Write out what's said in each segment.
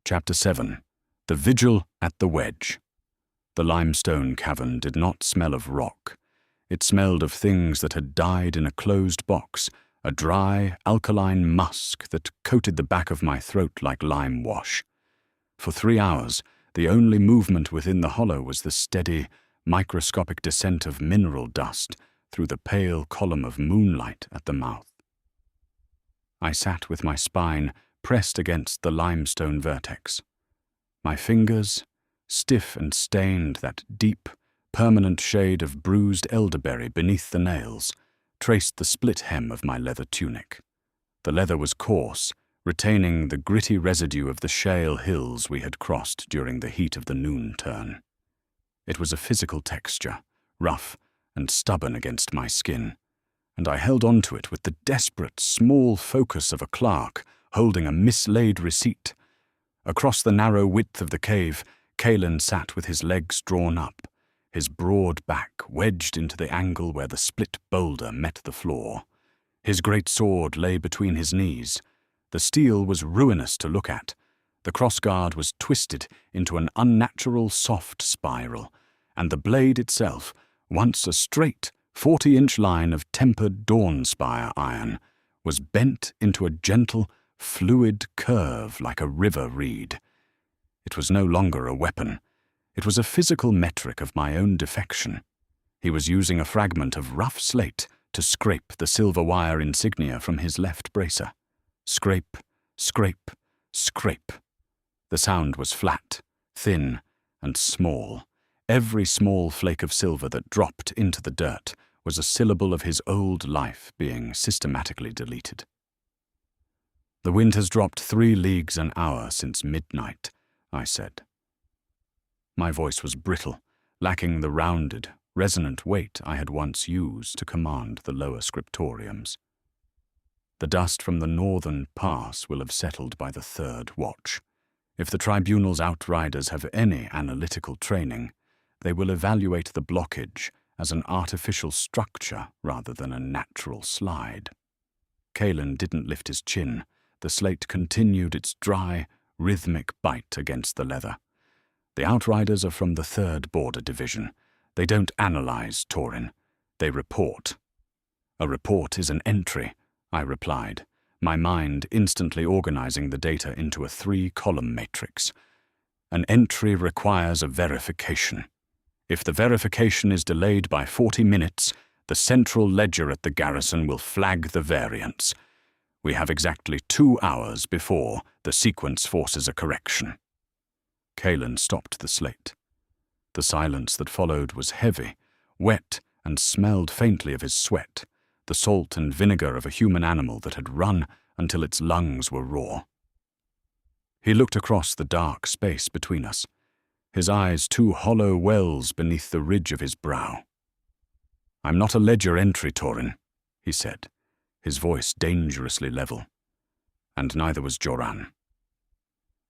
Chapter 7. The Vigil at the Wedge. The limestone cavern did not smell of rock. It smelled of things that had died in a closed box, a dry, alkaline musk that coated the back of my throat like lime wash. For 3 hours, the only movement within the hollow was the steady, microscopic descent of mineral dust through the pale column of moonlight at the mouth. I sat with my spine pressed against the limestone vertex. My fingers, stiff and stained that deep, permanent shade of bruised elderberry beneath the nails, traced the split hem of my leather tunic. The leather was coarse, retaining the gritty residue of the shale hills we had crossed during the heat of the noon turn. It was a physical texture, rough and stubborn against my skin, and I held on to it with the desperate, small focus of a clerk holding a mislaid receipt. Across the narrow width of the cave, Kaelen sat with his legs drawn up, his broad back wedged into the angle where the split boulder met the floor. His great sword lay between his knees. The steel was ruinous to look at. The crossguard was twisted into an unnatural soft spiral, and the blade itself, once a straight 40-inch line of tempered dawnspire iron, was bent into a gentle, fluid curve like a river reed. It was no longer a weapon. It was a physical metric of my own defection. He was using a fragment of rough slate to scrape the silver wire insignia from his left bracer. Scrape, scrape, scrape. The sound was flat, thin, and small. Every small flake of silver that dropped into the dirt was a syllable of his old life being systematically deleted. "The wind has dropped 3 leagues an hour since midnight," I said. My voice was brittle, lacking the rounded, resonant weight I had once used to command the lower scriptoriums. "The dust from the northern pass will have settled by the 3rd watch. If the Tribunal's outriders have any analytical training, they will evaluate the blockage as an artificial structure rather than a natural slide." Kaelen didn't lift his chin. The slate continued its dry, rhythmic bite against the leather. "The outriders are from the 3rd Border Division. They don't analyze, Torin. They report." "A report is an entry," I replied, my mind instantly organizing the data into a 3-column matrix. "An entry requires a verification. If the verification is delayed by 40 minutes, the central ledger at the garrison will flag the variance. We have exactly 2 hours before the sequence forces a correction." Kaelen stopped the slate. The silence that followed was heavy, wet, and smelled faintly of his sweat, the salt and vinegar of a human animal that had run until its lungs were raw. He looked across the dark space between us, his eyes 2 hollow wells beneath the ridge of his brow. "I'm not a ledger entry, Torin," he said, his voice dangerously level. "And neither was Joran."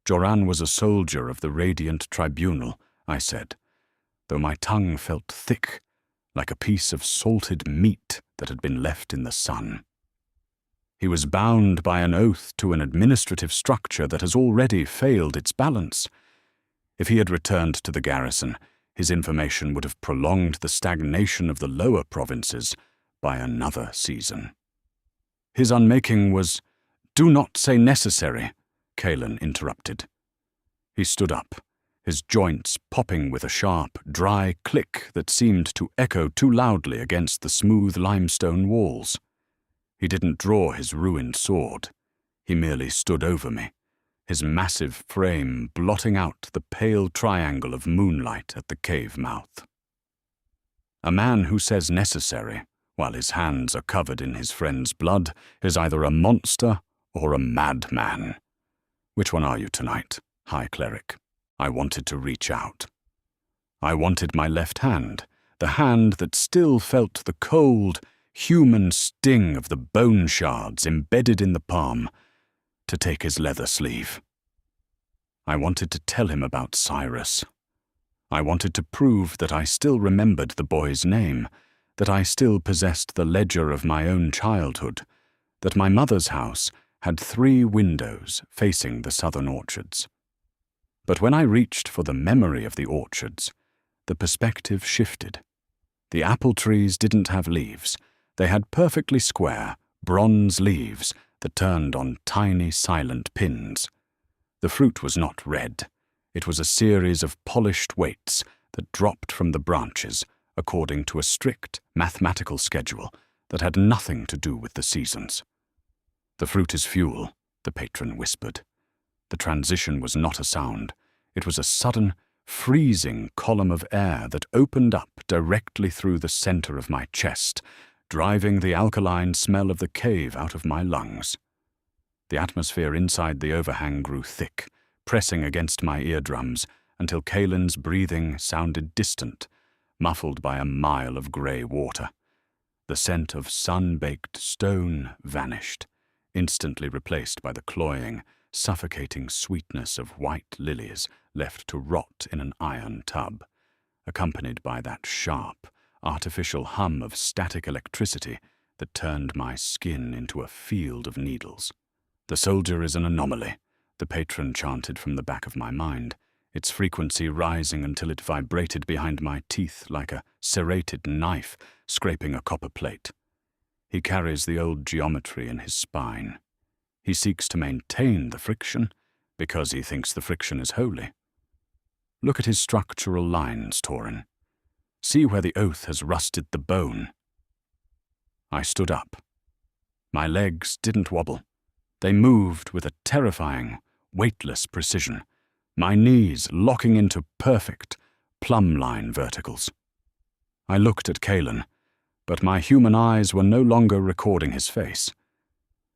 "Joran was a soldier of the Radiant Tribunal," I said, though my tongue felt thick, like a piece of salted meat that had been left in the sun. "He was bound by an oath to an administrative structure that has already failed its balance. If he had returned to the garrison, his information would have prolonged the stagnation of the lower provinces by another season. His unmaking was—" "Do not say necessary," Kaelen interrupted. He stood up, his joints popping with a sharp, dry click that seemed to echo too loudly against the smooth limestone walls. He didn't draw his ruined sword. He merely stood over me, his massive frame blotting out the pale triangle of moonlight at the cave mouth. "A man who says necessary, while his hands are covered in his friend's blood, is either a monster or a madman. Which one are you tonight, High Cleric?" I wanted to reach out. I wanted my left hand, the hand that still felt the cold, human sting of the bone shards embedded in the palm, to take his leather sleeve. I wanted to tell him about Cyrus. I wanted to prove that I still remembered the boy's name, that I still possessed the ledger of my own childhood, that my mother's house had 3 windows facing the southern orchards. But when I reached for the memory of the orchards, the perspective shifted. The apple trees didn't have leaves. They had perfectly square, bronze leaves that turned on tiny, silent pins. The fruit was not red. It was a series of polished weights that dropped from the branches according to a strict mathematical schedule that had nothing to do with the seasons. "The fruit is fuel," the patron whispered. The transition was not a sound. It was a sudden, freezing column of air that opened up directly through the center of my chest, driving the alkaline smell of the cave out of my lungs. The atmosphere inside the overhang grew thick, pressing against my eardrums until Kaelen's breathing sounded distant, muffled by a mile of grey water. The scent of sun-baked stone vanished, instantly replaced by the cloying, suffocating sweetness of white lilies left to rot in an iron tub, accompanied by that sharp, artificial hum of static electricity that turned my skin into a field of needles. "The soldier is an anomaly," the patron chanted from the back of my mind, its frequency rising until it vibrated behind my teeth like a serrated knife scraping a copper plate. "He carries the old geometry in his spine. He seeks to maintain the friction because he thinks the friction is holy. Look at his structural lines, Torin. See where the oath has rusted the bone." I stood up. My legs didn't wobble. They moved with a terrifying, weightless precision, my knees locking into perfect, plumb-line verticals. I looked at Kaelen, but my human eyes were no longer recording his face.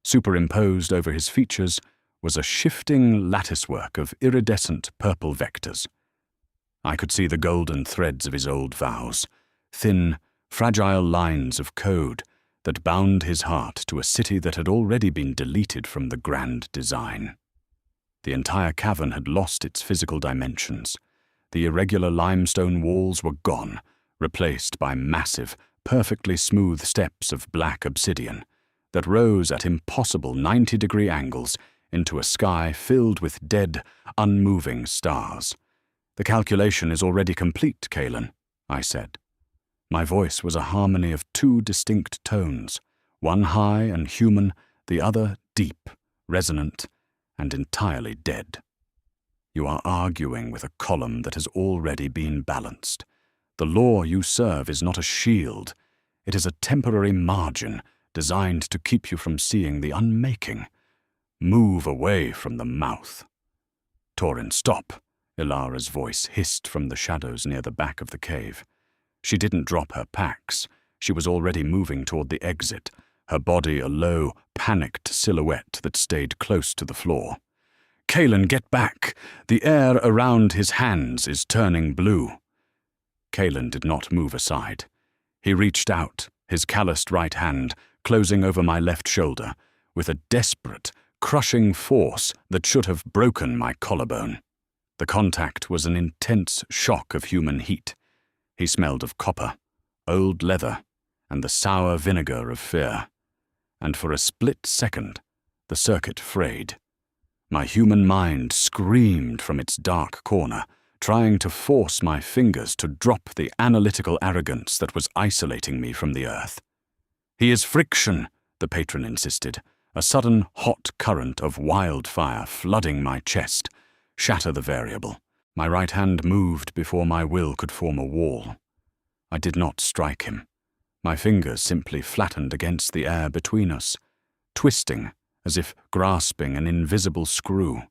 Superimposed over his features was a shifting latticework of iridescent purple vectors. I could see the golden threads of his old vows, thin, fragile lines of code that bound his heart to a city that had already been deleted from the grand design. The entire cavern had lost its physical dimensions. The irregular limestone walls were gone, replaced by massive, perfectly smooth steps of black obsidian that rose at impossible 90-degree angles into a sky filled with dead, unmoving stars. "The calculation is already complete, Kaelen," I said. My voice was a harmony of two distinct tones, one high and human, the other deep, resonant, and entirely dead. "You are arguing with a column that has already been balanced. The law you serve is not a shield. It is a temporary margin designed to keep you from seeing the unmaking. Move away from the mouth." "Torin, stop," Elara's voice hissed from the shadows near the back of the cave. She didn't drop her packs. She was already moving toward the exit, her body a low, panicked silhouette that stayed close to the floor. "Kaelen, get back! The air around his hands is turning blue." Kaelen did not move aside. He reached out, his calloused right hand closing over my left shoulder, with a desperate, crushing force that should have broken my collarbone. The contact was an intense shock of human heat. He smelled of copper, old leather, and the sour vinegar of fear. And for a split second, the circuit frayed. My human mind screamed from its dark corner, trying to force my fingers to drop the analytical arrogance that was isolating me from the earth. "He is friction," the patron insisted, a sudden hot current of wildfire flooding my chest. "Shatter the variable." My right hand moved before my will could form a wall. I did not strike him. My fingers simply flattened against the air between us, twisting as if grasping an invisible screw.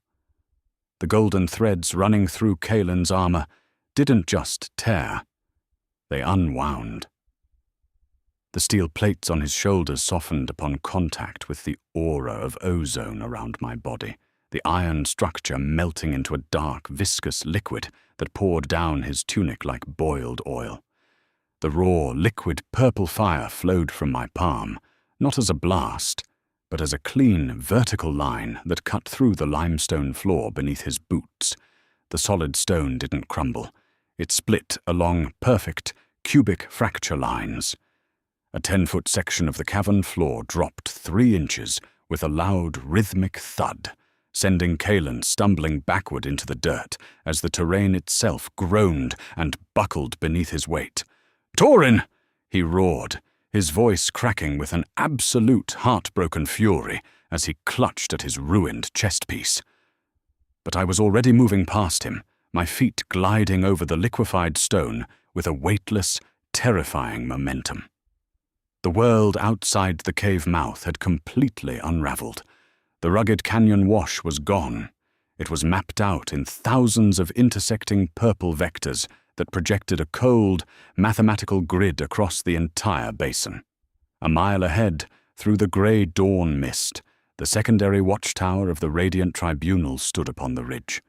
The golden threads running through Kaelen's armor didn't just tear, they unwound. The steel plates on his shoulders softened upon contact with the aura of ozone around my body, the iron structure melting into a dark, viscous liquid that poured down his tunic like boiled oil. The raw, liquid purple fire flowed from my palm, not as a blast, but as a clean, vertical line that cut through the limestone floor beneath his boots. The solid stone didn't crumble. It split along perfect, cubic fracture lines. A 10-foot section of the cavern floor dropped 3 inches with a loud, rhythmic thud, sending Kaelen stumbling backward into the dirt as the terrain itself groaned and buckled beneath his weight. "Torin!" he roared, his voice cracking with an absolute heartbroken fury as he clutched at his ruined chestpiece. But I was already moving past him, my feet gliding over the liquefied stone with a weightless, terrifying momentum. The world outside the cave mouth had completely unraveled. The rugged canyon wash was gone. It was mapped out in thousands of intersecting purple vectors that projected a cold, mathematical grid across the entire basin. A mile ahead, through the grey dawn mist, the secondary watchtower of the Radiant Tribunal stood upon the ridge.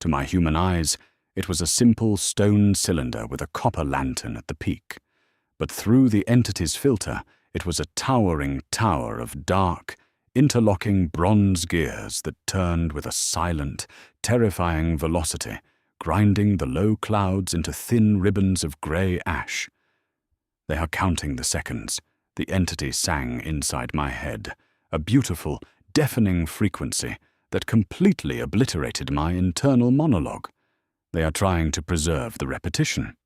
To my human eyes, it was a simple stone cylinder with a copper lantern at the peak. But through the entity's filter, it was a towering tower of dark, interlocking bronze gears that turned with a silent, terrifying velocity, grinding the low clouds into thin ribbons of grey ash. "They are counting the seconds," the entity sang inside my head, a beautiful, deafening frequency that completely obliterated my internal monologue. "They are trying to preserve the repetition.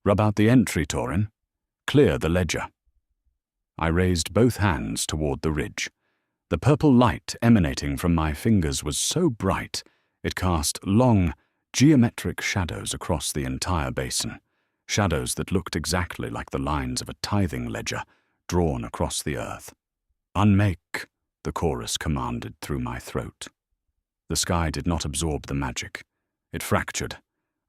Rub out the entry, Torin. Clear the ledger." I raised both hands toward the ridge. The purple light emanating from my fingers was so bright, it cast long, geometric shadows across the entire basin, shadows that looked exactly like the lines of a tithing ledger drawn across the earth. "Unmake," the chorus commanded through my throat. The sky did not absorb the magic. It fractured.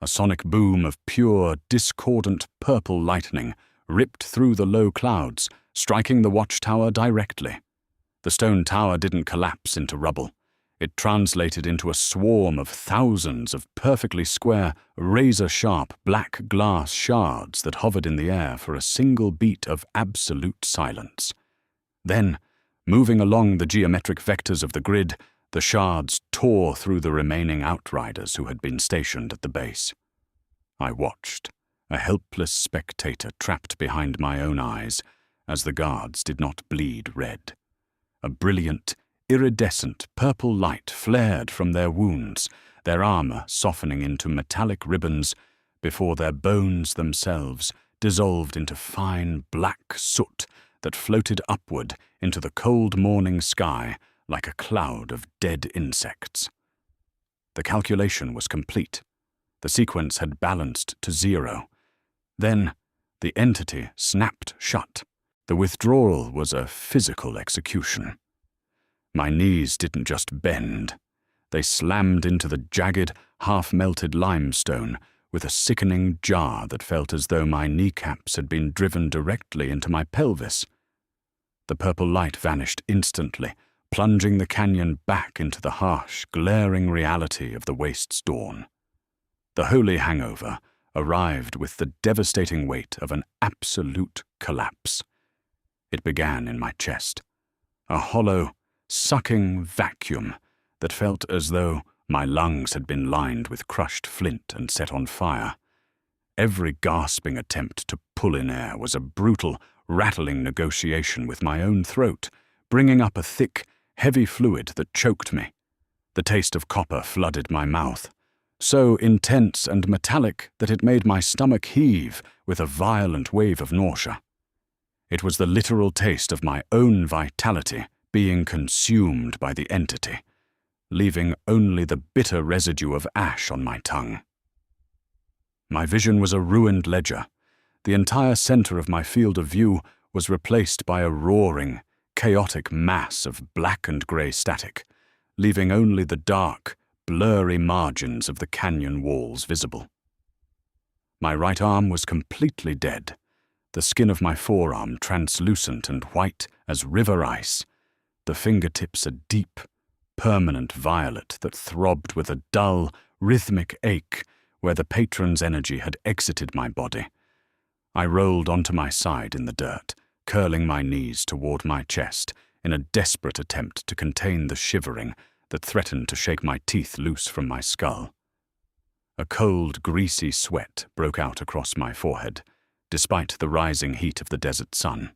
A sonic boom of pure, discordant purple lightning ripped through the low clouds, striking the watchtower directly. The stone tower didn't collapse into rubble. It translated into a swarm of thousands of perfectly square, razor-sharp black glass shards that hovered in the air for a single beat of absolute silence. Then, moving along the geometric vectors of the grid, the shards tore through the remaining outriders who had been stationed at the base. I watched, a helpless spectator trapped behind my own eyes, as the guards did not bleed red. A brilliant, iridescent purple light flared from their wounds, their armor softening into metallic ribbons before their bones themselves dissolved into fine black soot that floated upward into the cold morning sky like a cloud of dead insects. The calculation was complete. The sequence had balanced to 0. Then, the entity snapped shut. The withdrawal was a physical execution. My knees didn't just bend. They slammed into the jagged, half-melted limestone with a sickening jar that felt as though my kneecaps had been driven directly into my pelvis. The purple light vanished instantly, plunging the canyon back into the harsh, glaring reality of the waste's dawn. The Holy Hangover arrived with the devastating weight of an absolute collapse. It began in my chest, a hollow, sucking vacuum that felt as though my lungs had been lined with crushed flint and set on fire. Every gasping attempt to pull in air was a brutal, rattling negotiation with my own throat, bringing up a thick, heavy fluid that choked me. The taste of copper flooded my mouth, so intense and metallic that it made my stomach heave with a violent wave of nausea. It was the literal taste of my own vitality being consumed by the entity, leaving only the bitter residue of ash on my tongue. My vision was a ruined ledger. The entire center of my field of view was replaced by a roaring, chaotic mass of black and grey static, leaving only the dark, blurry margins of the canyon walls visible. My right arm was completely dead, the skin of my forearm translucent and white as river ice, the fingertips a deep, permanent violet that throbbed with a dull, rhythmic ache where the patron's energy had exited my body. I rolled onto my side in the dirt, curling my knees toward my chest in a desperate attempt to contain the shivering that threatened to shake my teeth loose from my skull. A cold, greasy sweat broke out across my forehead, despite the rising heat of the desert sun.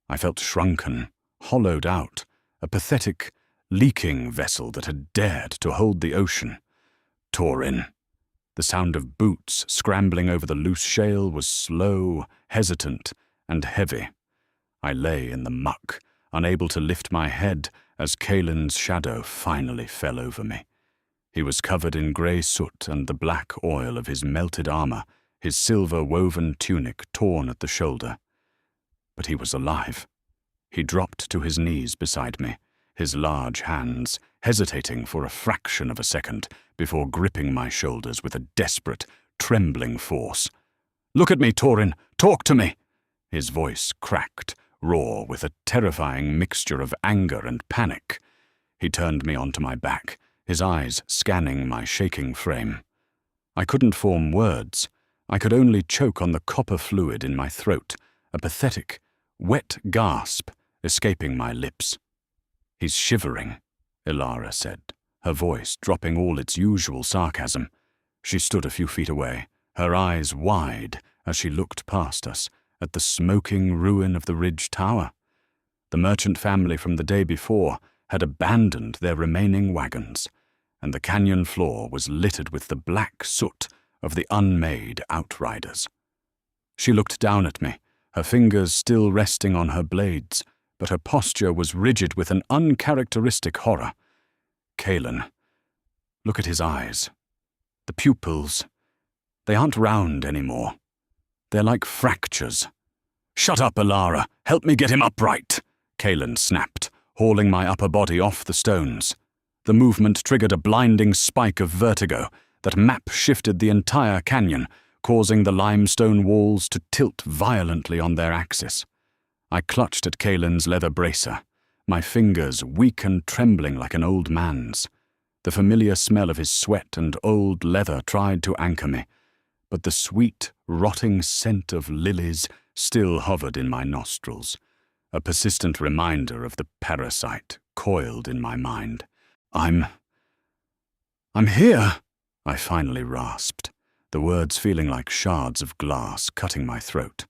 I felt shrunken, hollowed out, a pathetic, leaking vessel that had dared to hold the ocean. Torin. The sound of boots scrambling over the loose shale was slow, hesitant, and heavy. I lay in the muck, unable to lift my head as Kaelen's shadow finally fell over me. He was covered in grey soot and the black oil of his melted armor, his silver-woven tunic torn at the shoulder. But he was alive. He dropped to his knees beside me, his large hands hesitating for a fraction of a second before gripping my shoulders with a desperate, trembling force. "Look at me, Torin! Talk to me!" His voice cracked, raw with a terrifying mixture of anger and panic. He turned me onto my back, his eyes scanning my shaking frame. I couldn't form words. I could only choke on the copper fluid in my throat, a pathetic, wet gasp escaping my lips. "He's shivering," Elara said, her voice dropping all its usual sarcasm. She stood a few feet away, her eyes wide as she looked past us at the smoking ruin of the ridge tower. The merchant family from the day before had abandoned their remaining wagons, and the canyon floor was littered with the black soot of the unmade outriders. She looked down at me, her fingers still resting on her blades, but her posture was rigid with an uncharacteristic horror. "Kaelen, look at his eyes. The pupils. They aren't round anymore. They're like fractures." "Shut up, Elara! Help me get him upright!" Kaelen snapped, hauling my upper body off the stones. The movement triggered a blinding spike of vertigo that map-shifted the entire canyon, causing the limestone walls to tilt violently on their axis. I clutched at Kaelen's leather bracer, my fingers weak and trembling like an old man's. The familiar smell of his sweat and old leather tried to anchor me, but the sweet, rotting scent of lilies still hovered in my nostrils, a persistent reminder of the parasite coiled in my mind. I'm here," I finally rasped, the words feeling like shards of glass cutting my throat.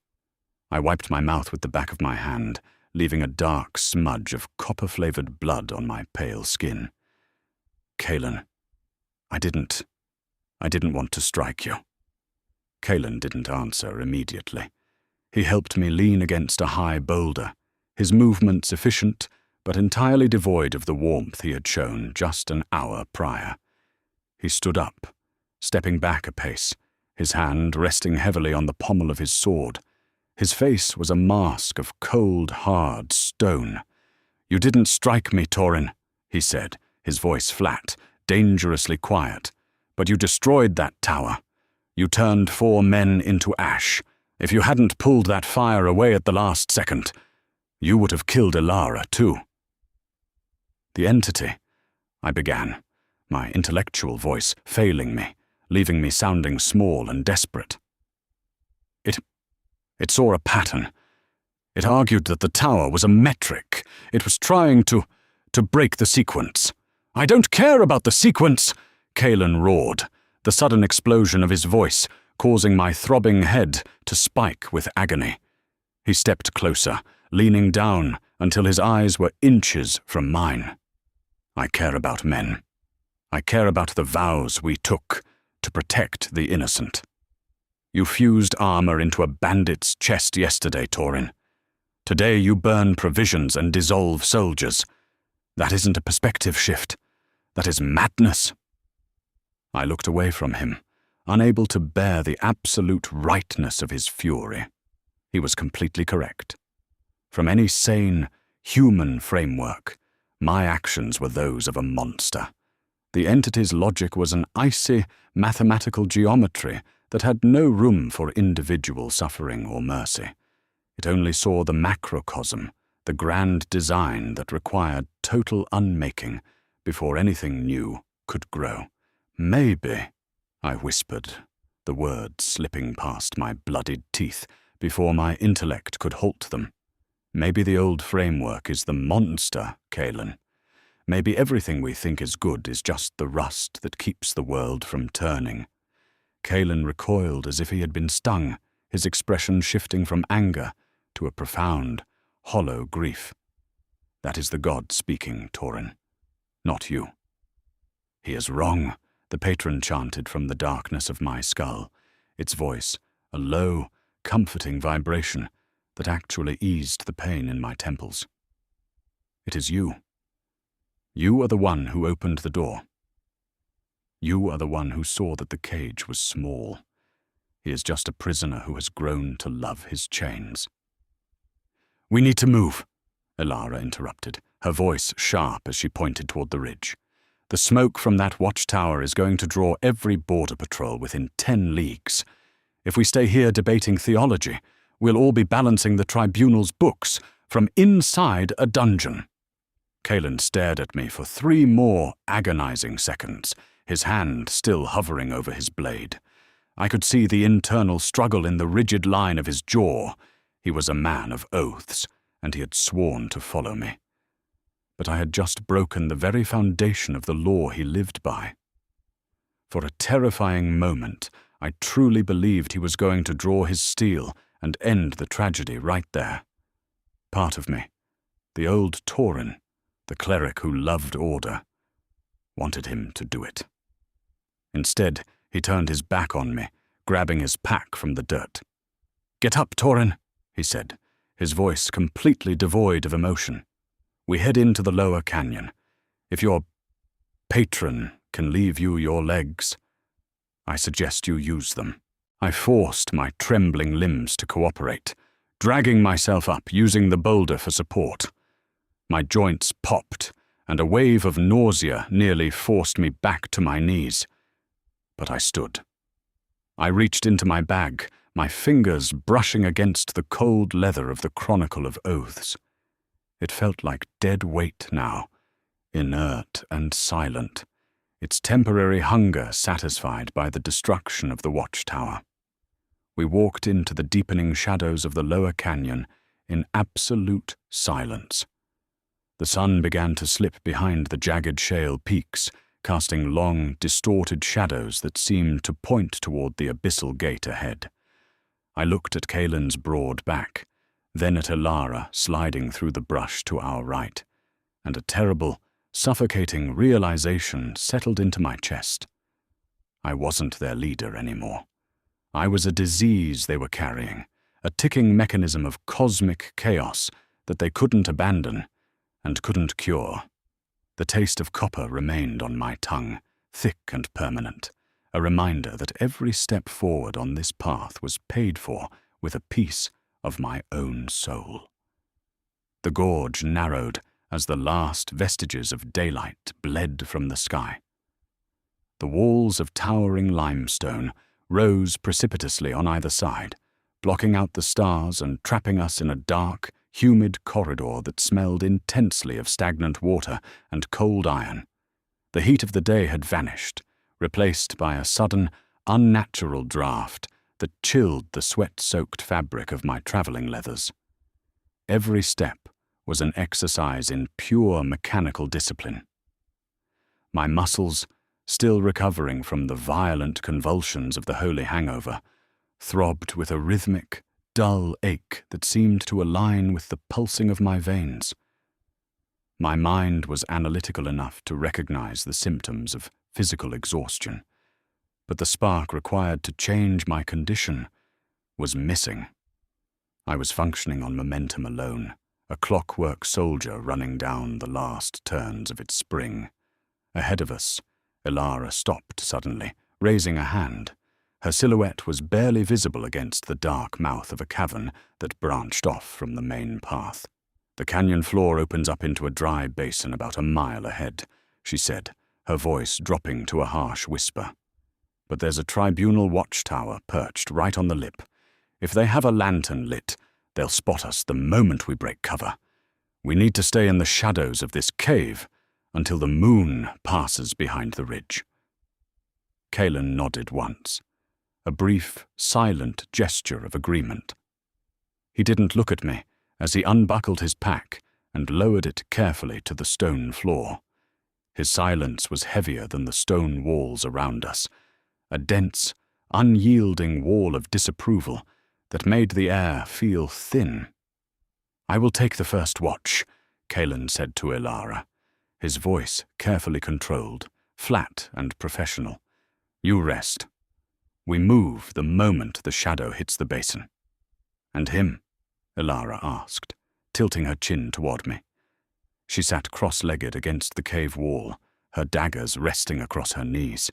I wiped my mouth with the back of my hand, leaving a dark smudge of copper-flavored blood on my pale skin. "Kaelen, I didn't want to strike you." Kaelen didn't answer immediately. He helped me lean against a high boulder, his movements efficient, but entirely devoid of the warmth he had shown just an hour prior. He stood up, stepping back a pace, his hand resting heavily on the pommel of his sword. His face was a mask of cold, hard stone. "You didn't strike me, Torin," he said, his voice flat, dangerously quiet. "But you destroyed that tower. You turned 4 men into ash. If you hadn't pulled that fire away at the last second, you would have killed Elara too." "The entity," I began, my intellectual voice failing me, leaving me sounding small and desperate. It saw a pattern. It argued that the tower was a metric. It was trying to break the sequence. "I don't care about the sequence!" Kaelen roared, the sudden explosion of his voice causing my throbbing head to spike with agony. He stepped closer, leaning down until his eyes were inches from mine. "I care about men. I care about the vows we took to protect the innocent. You fused armor into a bandit's chest yesterday, Torin. Today you burn provisions and dissolve soldiers. That isn't a perspective shift. That is madness." I looked away from him, unable to bear the absolute rightness of his fury. He was completely correct. From any sane, human framework, my actions were those of a monster. The entity's logic was an icy, mathematical geometry that had no room for individual suffering or mercy. It only saw the macrocosm, the grand design that required total unmaking before anything new could grow. "Maybe," I whispered, the words slipping past my bloodied teeth before my intellect could halt them. "Maybe the old framework is the monster, Kaelen. Maybe everything we think is good is just the rust that keeps the world from turning." Kaelen recoiled as if he had been stung, his expression shifting from anger to a profound, hollow grief. "That is the god speaking, Torin. Not you." "He is wrong," the patron chanted from the darkness of my skull, its voice a low, comforting vibration that actually eased the pain in my temples. "It is you. You are the one who opened the door. You are the one who saw that the cage was small. He is just a prisoner who has grown to love his chains." "We need to move," Elara interrupted, her voice sharp as she pointed toward the ridge. "The smoke from that watchtower is going to draw every border patrol within 10 leagues. If we stay here debating theology, we'll all be balancing the tribunal's books from inside a dungeon." Kaelen stared at me for 3 more agonizing seconds, his hand still hovering over his blade. I could see the internal struggle in the rigid line of his jaw. He was a man of oaths, and he had sworn to follow me. But I had just broken the very foundation of the law he lived by. For a terrifying moment, I truly believed he was going to draw his steel and end the tragedy right there. Part of me, the old Torin, the cleric who loved order, wanted him to do it. Instead, he turned his back on me, grabbing his pack from the dirt. "Get up, Torin," he said, his voice completely devoid of emotion. "We head into the lower canyon. If your patron can leave you your legs, I suggest you use them." I forced my trembling limbs to cooperate, dragging myself up, using the boulder for support. My joints popped, and a wave of nausea nearly forced me back to my knees. But I stood. I reached into my bag, my fingers brushing against the cold leather of the Chronicle of Oaths. It felt like dead weight now, inert and silent, its temporary hunger satisfied by the destruction of the watchtower. We walked into the deepening shadows of the lower canyon in absolute silence. The sun began to slip behind the jagged shale peaks, casting long, distorted shadows that seemed to point toward the abyssal gate ahead. I looked at Kaelen's broad back, then at Elara sliding through the brush to our right, and a terrible, suffocating realization settled into my chest. I wasn't their leader anymore. I was a disease they were carrying, a ticking mechanism of cosmic chaos that they couldn't abandon and couldn't cure. The taste of copper remained on my tongue, thick and permanent, a reminder that every step forward on this path was paid for with a piece of my own soul. The gorge narrowed as the last vestiges of daylight bled from the sky. The walls of towering limestone rose precipitously on either side, blocking out the stars and trapping us in a dark, humid corridor that smelled intensely of stagnant water and cold iron. The heat of the day had vanished, replaced by a sudden, unnatural draft that chilled the sweat-soaked fabric of my traveling leathers. Every step was an exercise in pure mechanical discipline. My muscles, still recovering from the violent convulsions of the Holy Hangover, throbbed with a rhythmic, dull ache that seemed to align with the pulsing of my veins. My mind was analytical enough to recognize the symptoms of physical exhaustion, but the spark required to change my condition was missing. I was functioning on momentum alone, a clockwork soldier running down the last turns of its spring. Ahead of us, Elara stopped suddenly, raising a hand. Her silhouette was barely visible against the dark mouth of a cavern that branched off from the main path. "The canyon floor opens up into a dry basin about a mile ahead," she said, her voice dropping to a harsh whisper. "But there's a tribunal watchtower perched right on the lip. If they have a lantern lit, they'll spot us the moment we break cover. We need to stay in the shadows of this cave until the moon passes behind the ridge." Kaelen nodded once, a brief, silent gesture of agreement. He didn't look at me as he unbuckled his pack and lowered it carefully to the stone floor. His silence was heavier than the stone walls around us, a dense, unyielding wall of disapproval that made the air feel thin. "I will take the first watch," Kaelen said to Elara, his voice carefully controlled, flat and professional. "You rest. We move the moment the shadow hits the basin." "And him?" Elara asked, tilting her chin toward me. She sat cross-legged against the cave wall, her daggers resting across her knees.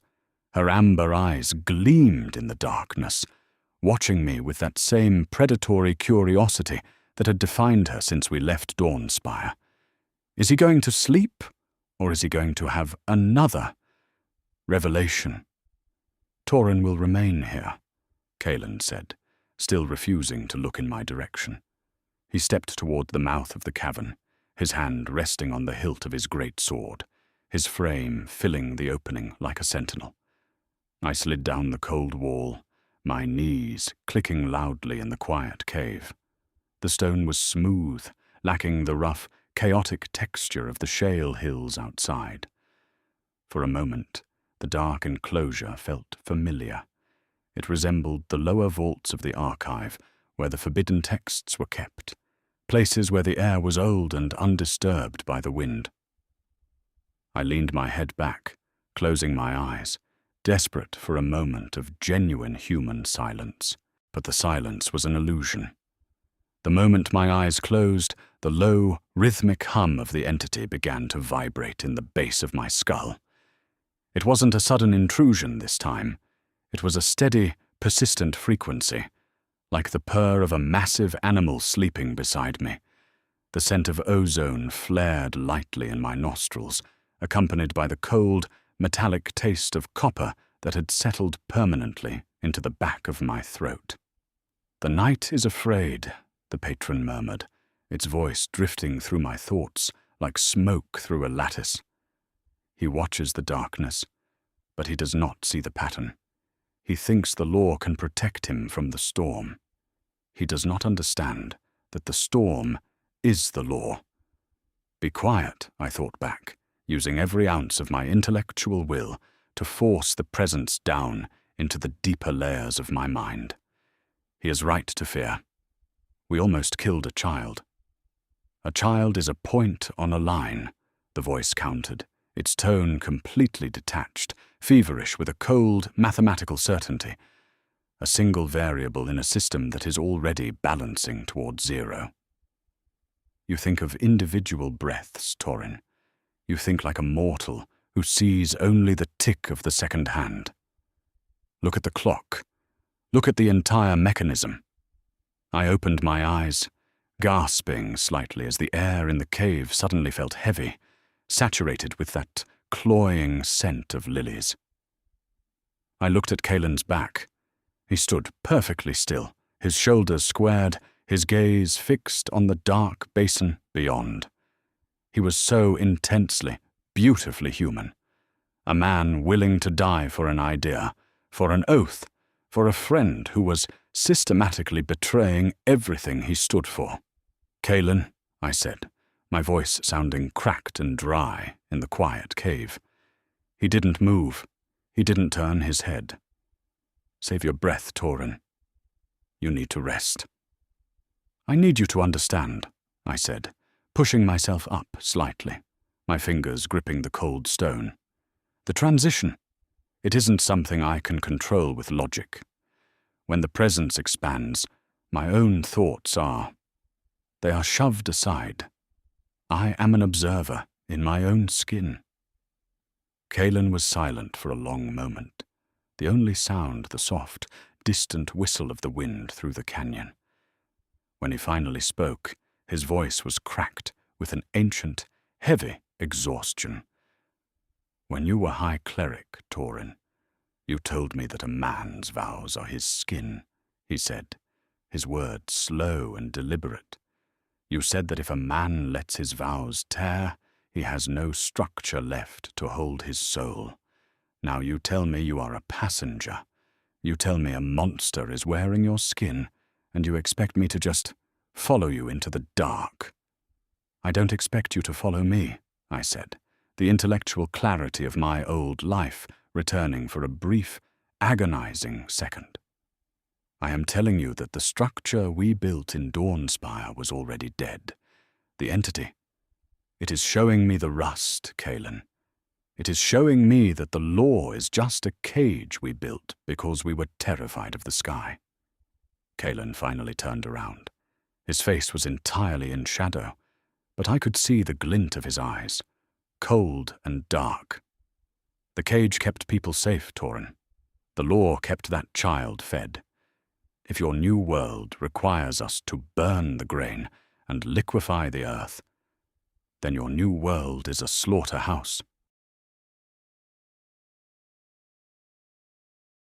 Her amber eyes gleamed in the darkness, watching me with that same predatory curiosity that had defined her since we left Dawnspire. Is he going to sleep, or is he going to have another revelation? "Torin will remain here," Kaelen said, still refusing to look in my direction. He stepped toward the mouth of the cavern, his hand resting on the hilt of his greatsword, his frame filling the opening like a sentinel. I slid down the cold wall, my knees clicking loudly in the quiet cave. The stone was smooth, lacking the rough, chaotic texture of the shale hills outside. For a moment, the dark enclosure felt familiar. It resembled the lower vaults of the archive, where the forbidden texts were kept, places where the air was old and undisturbed by the wind. I leaned my head back, closing my eyes, desperate for a moment of genuine human silence. But the silence was an illusion. The moment my eyes closed, the low, rhythmic hum of the entity began to vibrate in the base of my skull. It wasn't a sudden intrusion this time. It was a steady, persistent frequency, like the purr of a massive animal sleeping beside me. The scent of ozone flared lightly in my nostrils, accompanied by the cold, metallic taste of copper that had settled permanently into the back of my throat. "The night is afraid," the patron murmured, its voice drifting through my thoughts like smoke through a lattice. He watches the darkness, but he does not see the pattern. He thinks the law can protect him from the storm. He does not understand that the storm is the law. Be quiet, I thought back, using every ounce of my intellectual will to force the presence down into the deeper layers of my mind. He is right to fear. We almost killed a child. "A child is a point on a line," the voice countered, its tone completely detached, feverish with a cold, mathematical certainty. A single variable in a system that is already balancing toward zero. "You think of individual breaths, Torin. You think like a mortal who sees only the tick of the second hand. Look at the clock. Look at the entire mechanism." I opened my eyes, gasping slightly as the air in the cave suddenly felt heavy, saturated with that cloying scent of lilies. I looked at Kaelen's back. He stood perfectly still, his shoulders squared, his gaze fixed on the dark basin beyond. He was so intensely, beautifully human. A man willing to die for an idea, for an oath, for a friend who was systematically betraying everything he stood for. "Kaelen," I said, my voice sounding cracked and dry in the quiet cave. He didn't move. He didn't turn his head. "Save your breath, Torin. You need to rest." "I need you to understand," I said, pushing myself up slightly, my fingers gripping the cold stone. "The transition. It isn't something I can control with logic. When the presence expands, my own thoughts they are shoved aside. I am an observer in my own skin." Kaelen was silent for a long moment, the only sound the soft, distant whistle of the wind through the canyon. When he finally spoke, his voice was cracked with an ancient, heavy exhaustion. "When you were High Cleric, Torin, you told me that a man's vows are his skin," he said, his words slow and deliberate. "You said that if a man lets his vows tear, he has no structure left to hold his soul. Now you tell me you are a passenger. You tell me a monster is wearing your skin, and you expect me to just follow you into the dark." "I don't expect you to follow me," I said, the intellectual clarity of my old life returning for a brief, agonizing second. "I am telling you that the structure we built in Dawnspire was already dead. The entity, It is showing me the rust, Kaelen. It is showing me that the law is just a cage we built because we were terrified of the sky. Kaelen finally turned around. His face was entirely in shadow, but I could see the glint of his eyes, cold and dark. The cage kept people safe, Torin. The law kept that child fed. If your new world requires us to burn the grain and liquefy the earth, then your new world is a slaughterhouse.